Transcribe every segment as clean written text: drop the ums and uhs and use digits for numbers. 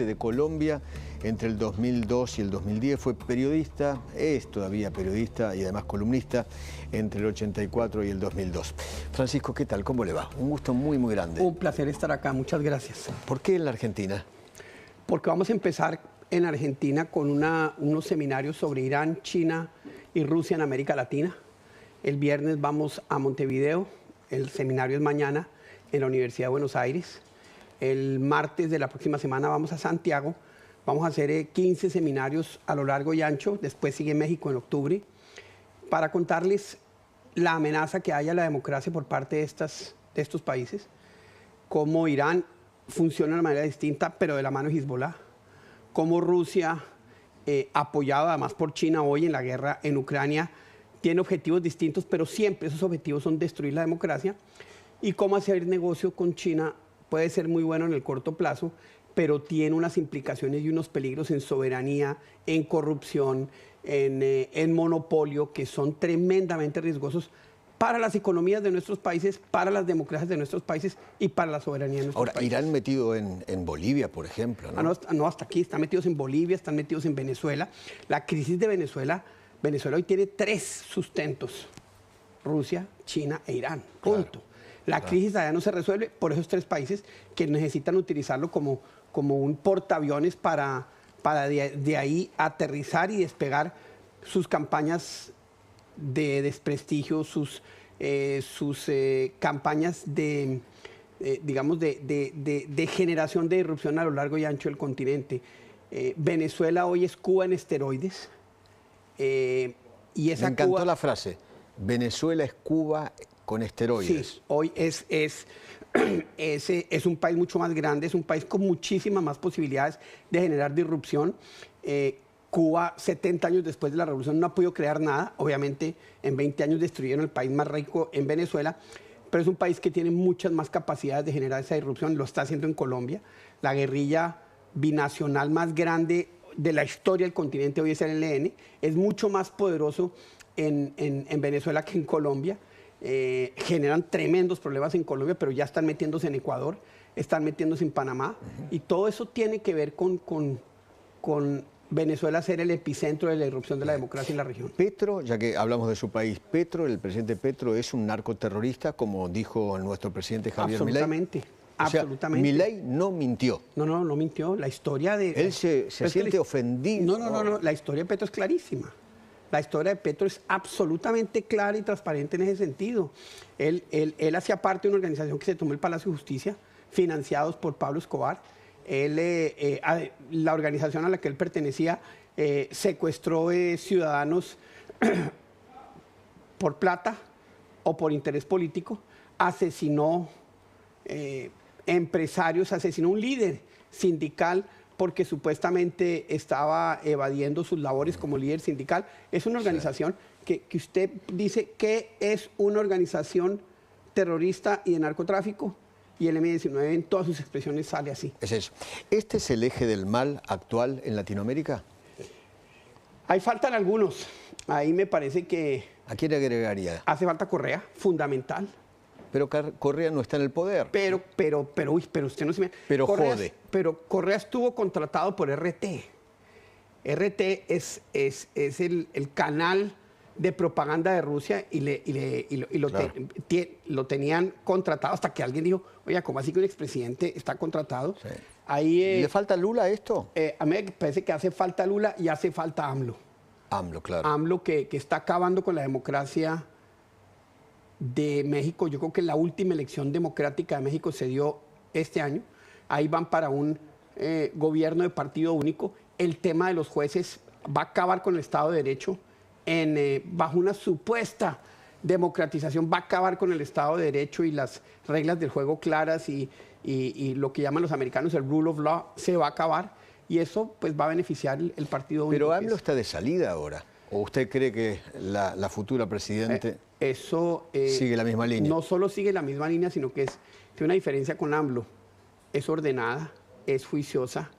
presidente de Colombia entre el 2002 y el 2010. Fue periodista, es todavía periodista y además columnista entre el 84 y el 2002. Francisco, ¿qué tal? ¿Cómo le va? Un gusto muy, muy grande. Un placer estar acá, muchas gracias. ¿Por qué en la Argentina? Porque vamos a empezar en Argentina con unos seminarios sobre Irán, China y Rusia en América Latina. El viernes vamos a Montevideo, el seminario es mañana en la Universidad de Buenos Aires. El martes de la próxima semana vamos a Santiago, vamos a hacer 15 seminarios a lo largo y ancho, después sigue México en octubre, para contarles la amenaza que hay a la democracia por parte de estos países, cómo Irán funciona de manera distinta, pero de la mano de Hezbollah, cómo Rusia, apoyada además por China hoy en la guerra en Ucrania, tiene objetivos distintos, pero siempre esos objetivos son destruir la democracia, y cómo hacer negocio con China puede ser muy bueno en el corto plazo, pero tiene unas implicaciones y unos peligros en soberanía, en corrupción, en monopolio, que son tremendamente riesgosos para las economías de nuestros países, para las democracias de nuestros países y para la soberanía de nuestros países. Ahora, Irán metido en Bolivia, por ejemplo, ¿no? No, hasta aquí, están metidos en Bolivia, están metidos en Venezuela. La crisis de Venezuela hoy tiene 3 sustentos: Rusia, China e Irán, punto. Claro. La crisis allá no se resuelve por esos 3 países que necesitan utilizarlo como un portaaviones para de ahí aterrizar y despegar sus campañas de desprestigio, sus campañas de generación de irrupción a lo largo y ancho del continente. Venezuela hoy es Cuba en esteroides. Y esa Me encantó Cuba, la frase, Venezuela es Cuba con esteroides. Sí, hoy es un país mucho más grande, es un país con muchísimas más posibilidades de generar disrupción. Cuba, 70 años después de la revolución, no ha podido crear nada. Obviamente, en 20 años destruyeron el país más rico en Venezuela, pero es un país que tiene muchas más capacidades de generar esa disrupción. Lo está haciendo en Colombia. La guerrilla binacional más grande de la historia del continente hoy es el ELN. Es mucho más poderoso en Venezuela que en Colombia. Generan tremendos problemas en Colombia, pero ya están metiéndose en Ecuador, están metiéndose en Panamá, y todo eso tiene que ver con Venezuela ser el epicentro de la irrupción de la democracia en la región. Petro, ya que hablamos de su país, el presidente Petro es un narcoterrorista, como dijo nuestro presidente Javier Milei. Absolutamente. Absolutamente. Milei no mintió. No mintió. La historia de... Él se siente ofendido. No. La historia de Petro es clarísima. La historia de Petro es absolutamente clara y transparente en ese sentido. Él hacía parte de una organización que se tomó el Palacio de Justicia, financiados por Pablo Escobar. La organización a la que él pertenecía secuestró ciudadanos por plata o por interés político, asesinó empresarios, asesinó un líder sindical porque supuestamente estaba evadiendo sus labores como líder sindical. Es una organización que usted dice que es una organización terrorista y de narcotráfico, y el M-19 en todas sus expresiones sale así. Es eso. ¿Este es el eje del mal actual en Latinoamérica? Ahí faltan algunos. Ahí me parece que... ¿A quién agregaría? Hace falta Correa, fundamental. Pero Correa no está en el poder. Pero usted no se me... Pero Correa, jode. Pero Correa estuvo contratado por RT. RT es el canal de propaganda de Rusia lo tenían contratado hasta que alguien dijo, oye, ¿cómo así que un expresidente está contratado? Sí. Ahí, ¿Le falta Lula a esto? A mí me parece que hace falta Lula y hace falta AMLO. AMLO, claro. AMLO que está acabando con la democracia de México. Yo creo que la última elección democrática de México se dio este año. Ahí van para un gobierno de partido único. El tema de los jueces va a acabar con el Estado de Derecho. Bajo una supuesta democratización va a acabar con el Estado de Derecho y las reglas del juego claras y lo que llaman los americanos el rule of law se va a acabar, y eso pues va a beneficiar el partido único. Pero AMLO está de salida ahora. ¿O usted cree que la futura presidente sigue la misma línea? No solo sigue la misma línea, sino que tiene una diferencia con AMLO. Es ordenada, es juiciosa,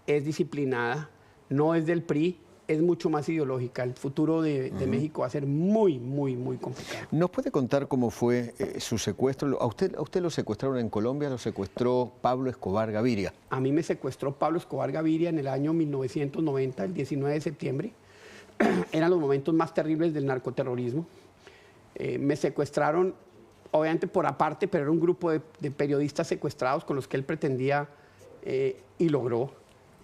es disciplinada, no es del PRI, es mucho más ideológica. El futuro de México va a ser muy, muy, muy complicado. ¿Nos puede contar cómo fue su secuestro? ¿A usted lo secuestraron en Colombia? ¿Lo secuestró Pablo Escobar Gaviria? A mí me secuestró Pablo Escobar Gaviria en el año 1990, el 19 de septiembre. Eran los momentos más terribles del narcoterrorismo. Me secuestraron, obviamente por aparte, pero era un grupo de periodistas secuestrados con los que él pretendía y logró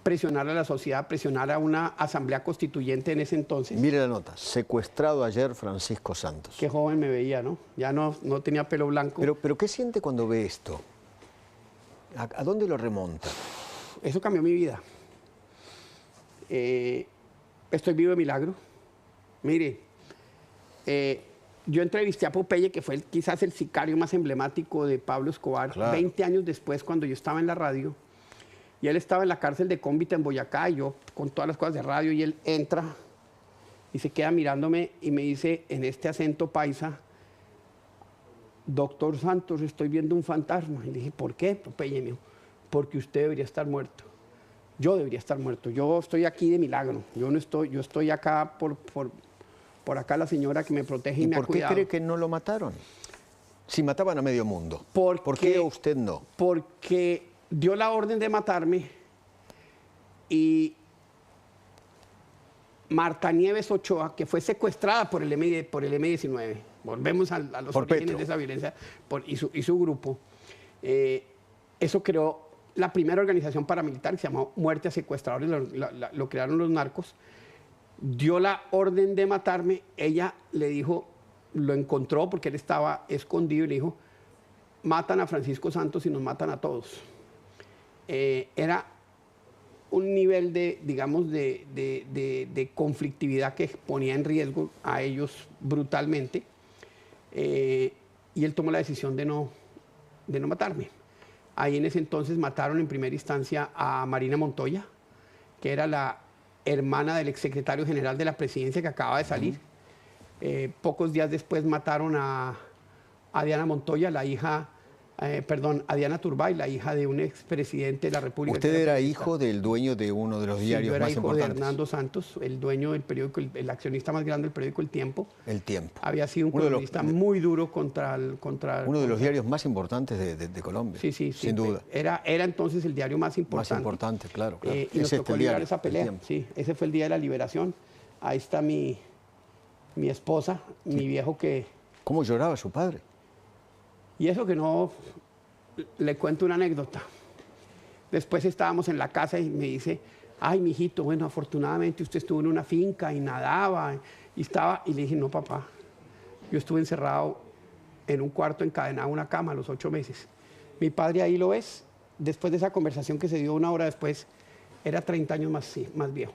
presionar a la sociedad, presionar a una asamblea constituyente en ese entonces. Mire la nota, secuestrado ayer Francisco Santos. Qué joven me veía, ¿no? Ya no tenía pelo blanco. Pero ¿qué siente cuando ve esto? ¿A dónde lo remonta? Eso cambió mi vida. Estoy vivo de milagro. Mire, yo entrevisté a Popeye, que fue quizás el sicario más emblemático de Pablo Escobar, claro, 20 años después, cuando yo estaba en la radio. Y él estaba en la cárcel de Cómbita en Boyacá, y yo con todas las cosas de radio, y él entra y se queda mirándome y me dice en este acento paisa: doctor Santos, estoy viendo un fantasma. Y le dije, ¿por qué, Popeye? Me dijo, porque usted debería estar muerto. Yo debería estar muerto. Yo estoy aquí de milagro. Yo estoy acá por acá la señora que me protege y me ha cuidado. ¿Por qué cree que no lo mataron? Si mataban a medio mundo. ¿Por qué usted no? Porque dio la orden de matarme y Marta Nieves Ochoa, que fue secuestrada por el M-19, volvemos a los orígenes de esa violencia, y su grupo, eso creó la primera organización paramilitar que se llamó Muerte a Secuestradores, lo crearon los narcos, dio la orden de matarme, ella le dijo, lo encontró porque él estaba escondido y le dijo, matan a Francisco Santos y nos matan a todos. Era un nivel digamos, de conflictividad que ponía en riesgo a ellos brutalmente, y él tomó la decisión de no matarme. Ahí en ese entonces mataron en primera instancia a Marina Montoya, que era la hermana del exsecretario general de la presidencia que acaba de salir. Pocos días después mataron a Diana Montoya, la hija, a Diana Turbay, la hija de un expresidente de la República. ¿Usted era hijo del dueño de uno de los diarios más importantes? Yo era hijo de Hernando Santos, el dueño del periódico, el accionista más grande del periódico El Tiempo. El Tiempo. Había sido un columnista muy duro contra uno de los diarios más importantes de Colombia. Sí, sin duda. Era entonces el diario más importante. Más importante, claro. Y nos tocó librar esa pelea. Sí, ese fue el día de la liberación. Ahí está mi esposa, mi viejo que... ¿Cómo lloraba su padre? Y eso que no... Le cuento una anécdota. Después estábamos en la casa y me dice, ay, mijito, bueno, afortunadamente usted estuvo en una finca y nadaba y le dije, no, papá, yo estuve encerrado en un cuarto encadenado a una cama a los 8 meses. Mi padre ahí lo ves, después de esa conversación que se dio una hora después, era 30 años más viejo.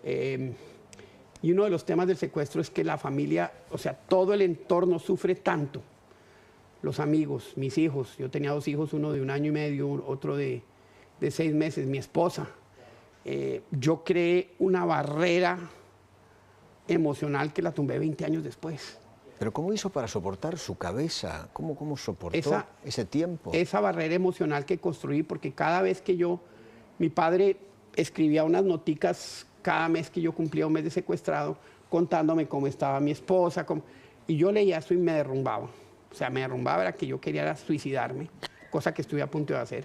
Y uno de los temas del secuestro es que la familia, o sea, todo el entorno sufre tanto. Los amigos, mis hijos, yo tenía 2 hijos, uno de 1 año y medio, otro de 6 meses, mi esposa. Yo creé una barrera emocional que la tumbé 20 años después. ¿Pero cómo hizo para soportar su cabeza? ¿Cómo soportó ese tiempo? Esa barrera emocional que construí, porque cada vez que mi padre escribía unas noticas cada mes que yo cumplía un mes de secuestrado, contándome cómo estaba mi esposa, y yo leía eso y me derrumbaba. O sea, me derrumbaba, era que yo quería suicidarme, cosa que estuve a punto de hacer.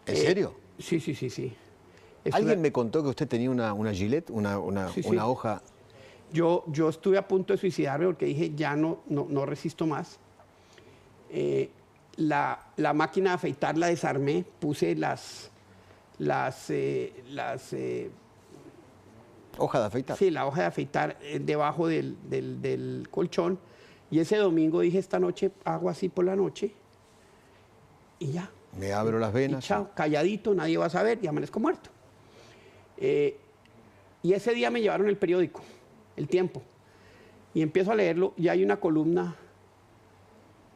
¿En serio? Sí. Alguien me contó que usted tenía una Gillette, una hoja. Yo estuve a punto de suicidarme porque dije, ya no resisto más. La máquina de afeitar la desarmé, puse las ¿Hoja de afeitar? Sí, la hoja de afeitar debajo del colchón. Y ese domingo dije, esta noche hago así por la noche y ya. Me abro las venas. Y chao, calladito, nadie va a saber y amanezco muerto. Y ese día me llevaron el periódico, El Tiempo, y empiezo a leerlo y hay una columna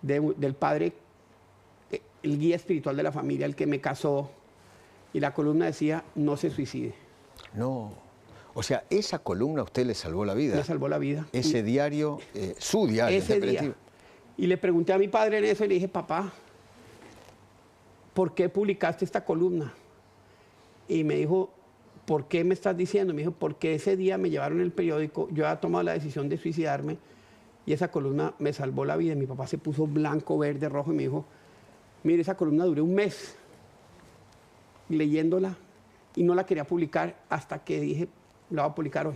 del padre, el guía espiritual de la familia, el que me casó, y la columna decía, no se suicide. No. O sea, esa columna a usted le salvó la vida. Me salvó la vida. Ese diario, su diario. Ese día. Y le pregunté a mi padre en eso y le dije, papá, ¿por qué publicaste esta columna? Y me dijo, ¿por qué me estás diciendo? Me dijo, porque ese día me llevaron el periódico, yo había tomado la decisión de suicidarme y esa columna me salvó la vida. Mi papá se puso blanco, verde, rojo y me dijo, mire, esa columna duré un mes leyéndola y no la quería publicar hasta que dije, la voy a publicar hoy.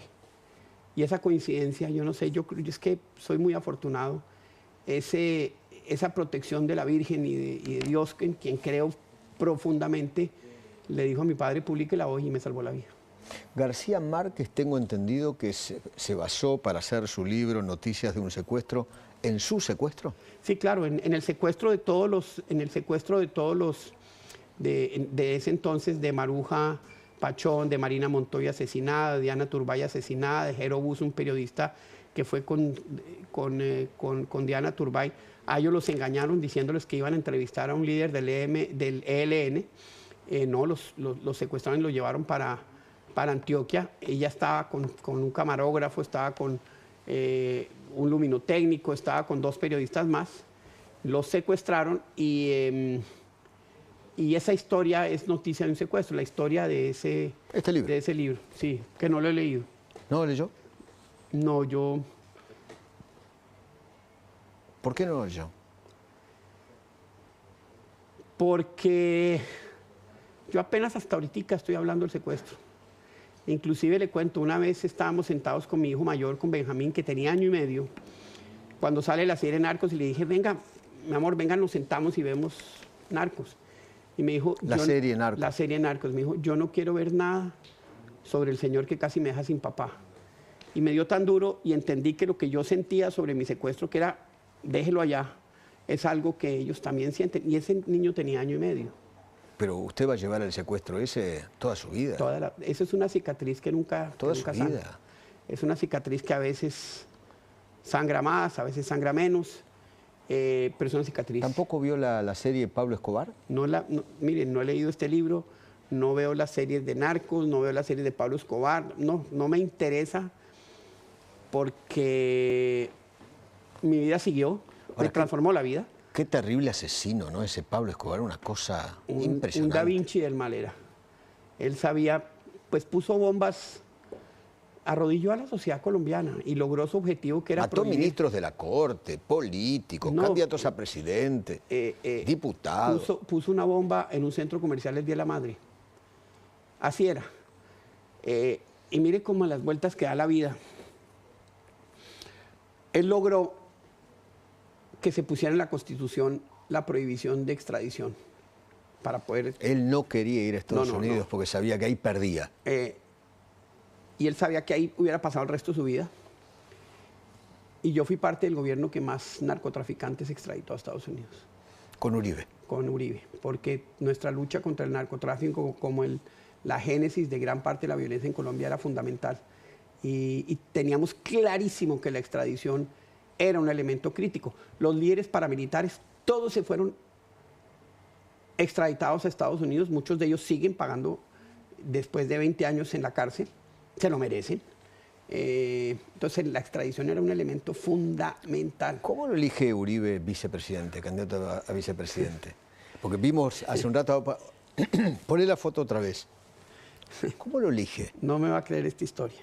Y esa coincidencia, yo no sé, yo es que soy muy afortunado. Esa protección de la Virgen y de Dios, en quien creo profundamente, le dijo a mi padre, publíquela hoy y me salvó la vida. García Márquez, tengo entendido que se basó para hacer su libro Noticias de un secuestro, ¿en su secuestro? Sí, claro, en el secuestro de todos los, de ese entonces, de Maruja Pachón, de Marina Montoya asesinada, de Diana Turbay asesinada, de Jero Bus, un periodista que fue con Diana Turbay. A ellos los engañaron diciéndoles que iban a entrevistar a un líder del ELN. No, los secuestraron y lo llevaron para Antioquia. Ella estaba con un camarógrafo, estaba con un luminotécnico, estaba con 2 periodistas más. Los secuestraron y esa historia es noticia de un secuestro, la historia de ese libro, sí, que no lo he leído. ¿No lo leyó? No, yo... ¿Por qué no lo leyó? Porque yo apenas hasta ahorita estoy hablando del secuestro. Inclusive le cuento, una vez estábamos sentados con mi hijo mayor, con Benjamín, que tenía 1 año y medio, cuando sale la serie Narcos, y le dije, venga, mi amor, venga, nos sentamos y vemos Narcos. Y me dijo... La serie Narcos. La serie Narcos. Me dijo, yo no quiero ver nada sobre el señor que casi me deja sin papá. Y me dio tan duro y entendí que lo que yo sentía sobre mi secuestro, que era, déjelo allá, es algo que ellos también sienten. Y ese niño tenía 1 año y medio. Pero usted va a llevar el secuestro ese toda su vida. Esa es una cicatriz que nunca vida. Es una cicatriz que a veces sangra más, a veces sangra menos, pero es una cicatriz. ¿Tampoco vio la serie Pablo Escobar? Miren, no he leído este libro, no veo las series de Narcos, no veo las series de Pablo Escobar, no me interesa porque mi vida siguió, me transformó la vida. Qué terrible asesino, ¿no? Ese Pablo Escobar, una cosa impresionante. Un Da Vinci del mal era. Él sabía, pues puso bombas, arrodilló a la sociedad colombiana y logró su objetivo, que era mató ministros de la corte, políticos, candidatos a presidente, diputados. Puso una bomba en un centro comercial el Día de la Madre. Así era. Y mire cómo las vueltas que da la vida. Él logró que se pusiera en la Constitución la prohibición de extradición para poder... Él no quería ir a Estados Unidos porque sabía que ahí perdía. Y él sabía que ahí hubiera pasado el resto de su vida. Y yo fui parte del gobierno que más narcotraficantes extraditó a Estados Unidos. ¿Con Uribe? Con Uribe, porque nuestra lucha contra el narcotráfico, como la génesis de gran parte de la violencia en Colombia, era fundamental. Y teníamos clarísimo que la extradición era un elemento crítico. Los líderes paramilitares, todos se fueron extraditados a Estados Unidos, muchos de ellos siguen pagando después de 20 años en la cárcel, se lo merecen. Entonces la extradición era un elemento fundamental. ¿Cómo lo elige Uribe vicepresidente, candidato a vicepresidente? Porque vimos hace un rato, ponle la foto otra vez. ¿Cómo lo elige? No me va a creer esta historia.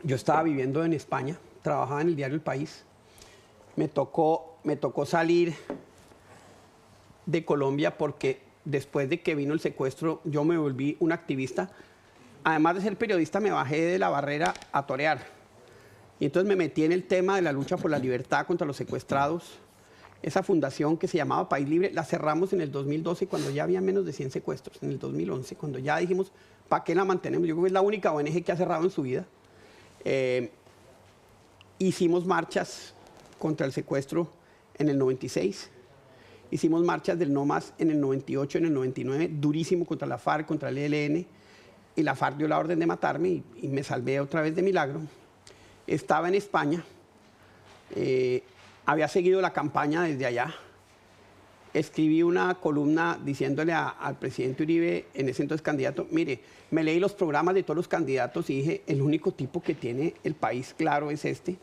Yo estaba viviendo en España, trabajaba en el diario El País. Me tocó salir de Colombia porque después de que vino el secuestro, yo me volví un activista. Además de ser periodista, me bajé de la barrera a torear. Y entonces me metí en el tema de la lucha por la libertad contra los secuestrados. Esa fundación que se llamaba País Libre, la cerramos en el 2012 cuando ya había menos de 100 secuestros. En el 2011, cuando ya dijimos, ¿para qué la mantenemos? Yo creo que es la única ONG que ha cerrado en su vida. Hicimos marchas contra el secuestro en el 96. Hicimos marchas del No Más en el 98, en el 99, durísimo contra la FARC, contra el ELN. Y la FARC dio la orden de matarme y me salvé otra vez de milagro. Estaba en España, había seguido la campaña desde allá. Escribí una columna diciéndole al presidente Uribe, en ese entonces candidato, mire, me leí los programas de todos los candidatos y dije, el único tipo que tiene el país claro es este.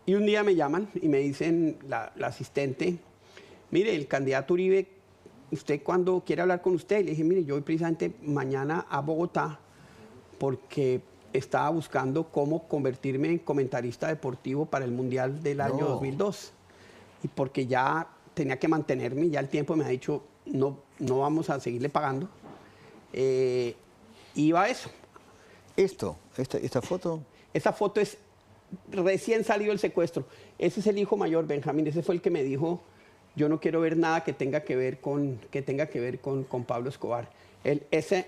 Y un día me llaman y me dicen la asistente, mire, el candidato Uribe ¿usted cuándo quiere hablar con usted? Y le dije, mire, yo voy precisamente mañana a Bogotá porque estaba buscando cómo convertirme en comentarista deportivo para el Mundial del año 2002. Y porque ya tenía que mantenerme, ya el tiempo me ha dicho, no vamos a seguirle pagando. Iba a eso. ¿Esta foto? Esta foto es recién salido el secuestro. Ese es el hijo mayor, Benjamín. Ese fue el que me dijo, yo no quiero ver nada que tenga que ver con Pablo Escobar. Esa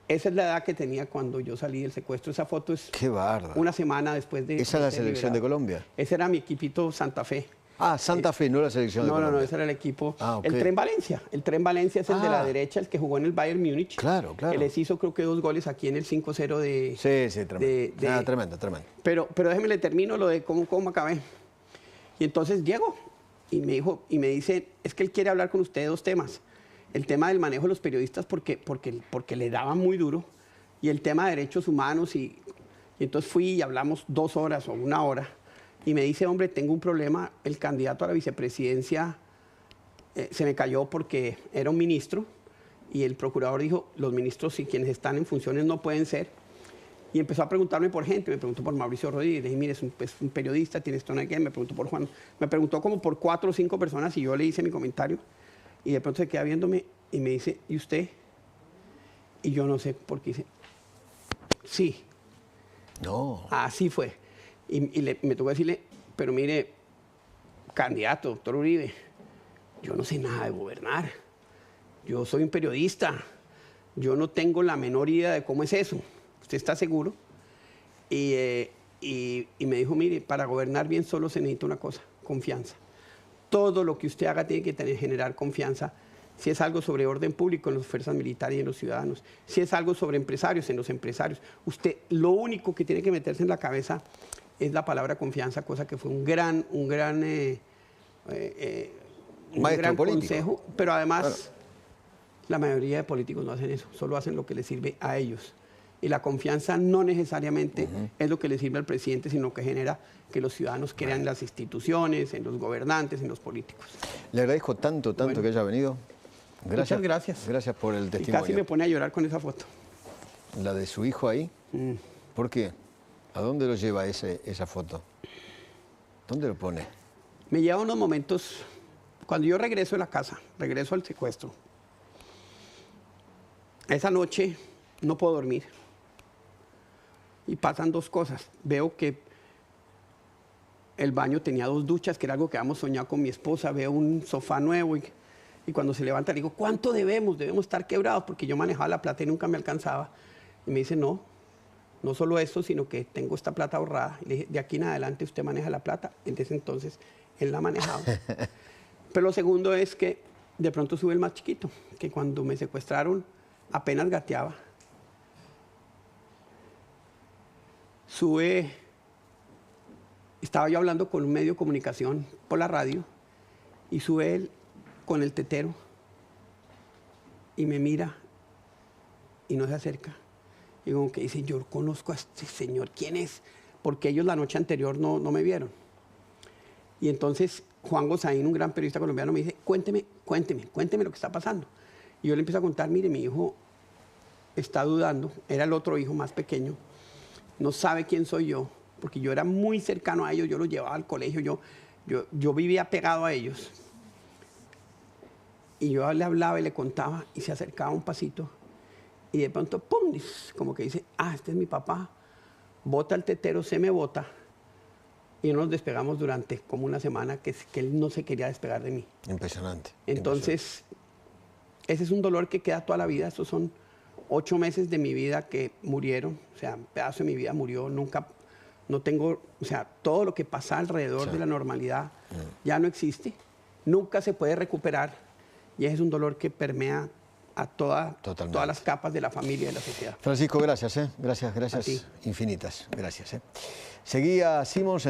es la edad que tenía cuando yo salí del secuestro. Esa foto es ¡qué bárbaro! Una semana después de... ¿Esa es la selección de Colombia? Ese era mi equipito Santa Fe. Ah, Santa Fe, no la selección de Colombia. No, ese era el equipo. Okay. El Tren Valencia. El Tren Valencia es el de la derecha, el que jugó en el Bayern Múnich. Claro. Que les hizo creo que 2 goles aquí en el 5-0 de... Sí, tremendo. Tremendo. Pero déjeme le termino lo de cómo acabé. Y entonces llego y me dice, es que él quiere hablar con usted de 2 temas. El tema del manejo de los periodistas porque le daban muy duro. Y el tema de derechos humanos. Y entonces fui y hablamos 2 horas o 1 hora. Y me dice, hombre, tengo un problema, el candidato a la vicepresidencia se me cayó porque era un ministro y el procurador dijo, los ministros y quienes están en funciones no pueden ser. Y empezó a preguntarme por gente, me preguntó por Mauricio Rodríguez, le dije, mire, es un periodista, tiene esto, no hay que, me preguntó por Juan, me preguntó como por 4 o 5 personas y yo le hice mi comentario y de pronto se queda viéndome y me dice, ¿y usted? Y yo no sé por qué dice, sí. No. Así fue. Y me tocó decirle, pero mire, candidato, doctor Uribe, yo no sé nada de gobernar. Yo soy un periodista. Yo no tengo la menor idea de cómo es eso. ¿Usted está seguro? Y me dijo, mire, para gobernar bien solo se necesita una cosa, confianza. Todo lo que usted haga tiene que generar confianza. Si es algo sobre orden público en las fuerzas militares y en los ciudadanos. Si es algo sobre empresarios, en los empresarios. Usted lo único que tiene que meterse en la cabeza es la palabra confianza, cosa que fue un gran consejo, pero además la mayoría de políticos no hacen eso, solo hacen lo que les sirve a ellos. Y la confianza no necesariamente es lo que le sirve al presidente, sino que genera que los ciudadanos crean en las instituciones, en los gobernantes, en los políticos. Le agradezco tanto que haya venido. Gracias. Muchas gracias. Gracias por el testimonio. Y casi me pone a llorar con esa foto. ¿La de su hijo ahí? ¿Por qué? ¿A dónde lo lleva esa foto? ¿Dónde lo pone? Me lleva unos momentos, cuando yo regreso a la casa, regreso al secuestro. Esa noche no puedo dormir. Y pasan 2 cosas. Veo que el baño tenía 2 duchas, que era algo que habíamos soñado con mi esposa. Veo un sofá nuevo y cuando se levanta le digo, ¿cuánto debemos? Debemos estar quebrados porque yo manejaba la plata y nunca me alcanzaba. Y me dice, no solo eso, sino que tengo esta plata ahorrada. Y le dije, de aquí en adelante usted maneja la plata. Desde entonces él la ha manejado. Pero lo segundo es que de pronto sube el más chiquito, que cuando me secuestraron apenas gateaba. Sube, estaba yo hablando con un medio de comunicación por la radio y sube él con el tetero y me mira y no se acerca. Y como que dice, yo conozco a este señor, ¿quién es? Porque ellos la noche anterior no me vieron. Y entonces Juan Gozaín, un gran periodista colombiano, me dice, cuénteme lo que está pasando. Y yo le empiezo a contar, mire, mi hijo está dudando, era el otro hijo más pequeño, no sabe quién soy yo, porque yo era muy cercano a ellos, yo los llevaba al colegio, yo vivía pegado a ellos. Y yo le hablaba y le contaba y se acercaba un pasito. Y de pronto, ¡pum!, como que dice, este es mi papá, bota el tetero, se me bota. Y nos despegamos durante como una semana que él no se quería despegar de mí. Impresionante. Entonces, ese es un dolor que queda toda la vida. Estos son 8 meses de mi vida que murieron. O sea, un pedazo de mi vida murió. Nunca, no tengo, o sea, todo lo que pasa alrededor de la normalidad ya no existe. Nunca se puede recuperar. Y ese es un dolor que permea a todas las capas de la familia y de la sociedad. Francisco, gracias. Gracias infinitas. Gracias. Seguía Simons en